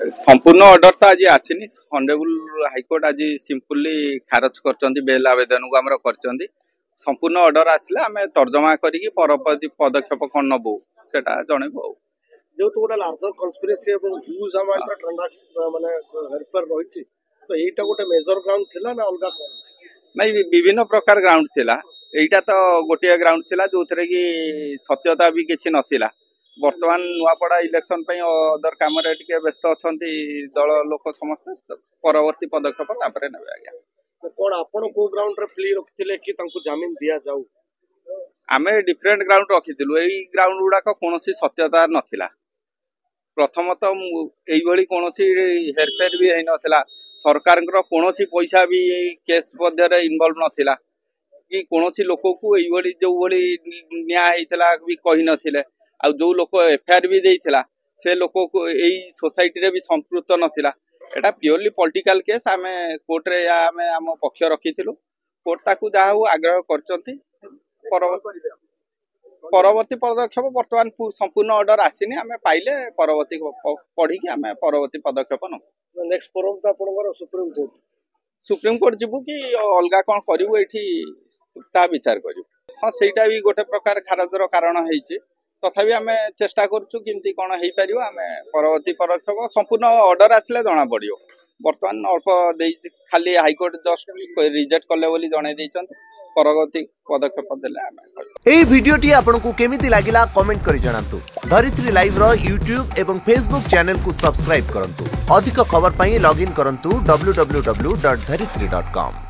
संपूर्ण ऑर्डर तो आज आसनी ऑनरेबल हाईकोर्ट आज सिंपली खारज कर बेल आवेदन को आम कर संपूर्ण ऑर्डर आसले आम तर्जमा करी परवर्ती पदक्षेप कौन नबू से जनइबू जो तो गोटे लार्जर कन्स्पिरेसी एवं ह्यूज अमाउंट ट्रांजैक्शन माने हेरफेर रही तो एटा गोटे मेजर ग्राउंड थिला ना अलगा नहीं विभिन्न प्रकार ग्राउंड थिला एटा तो गोटे ग्राउंड थिला जो थरे कि सत्यता भी किछि नथिला वर्तमान नुआपड़ा इलेक्शन अदर काम व्यस्त अच्छा दल लोक समस्त परवर्ती पदक्षेप नेबे आज्ञा कौन आपण को ग्राउंड रे प्ली रखिथिले कि तांको जमीन दिया जाऊ आमे डिफरेंट ग्राउंड रखिथिलु एई ग्राउंड गुडाक कोनोसी सत्यता नथिला प्रथमतः एई कोनोसी हेरफेर भी हेई नथिला सरकार कोनोसी पैसा भी केस मध्य इन्वॉल्व नथिला कि कोनोसी लोक को एई जो न्याय हेइतला भी कहि नथिले आ जो लोक एफआईआर भी देइथिला से लोक को एई सोसाइटी रे भी संपृक्त नथिला एटा प्योरली पॉलिटिकल केस आमे कोर्ट रे आमे हम पक्ष रखिथिलु कोर्ट ताकू जा हो आग्रह करचंती परवर्ती पदक्षेप वर्तमान संपूर्ण ऑर्डर आसीनी आमे पाइले परवर्ती पढ़ी कि आमे परवर्ती पदक्षेप न नेक्स्ट फोरम तो आपनकर सुप्रीम कोर्ट जीवु कि अलगा कोन करिवु एठी ता विचार करिवु हां सेटा भी गोटे प्रकार खारजर कारण हेइची तथापि आम चेष्टा करूँ किमती कौन हो पार आम परवर्ती पदक्षेप संपूर्ण ऑर्डर आसले जना पड़ो बर्तमान अल्प खाली हाईकोर्ट जस्ट रिजेक्ट कले जन परवर्ती पदक्षेप देले भिडियोटी आपको केमिति लागिला कमेंट करि जणांतु धरित्री लाइव रो यूट्यूब एवं फेसबुक चैनल को सब्सक्राइब करंतु अधिक खबर पाई लॉगिन करंतु www.dharitri.com।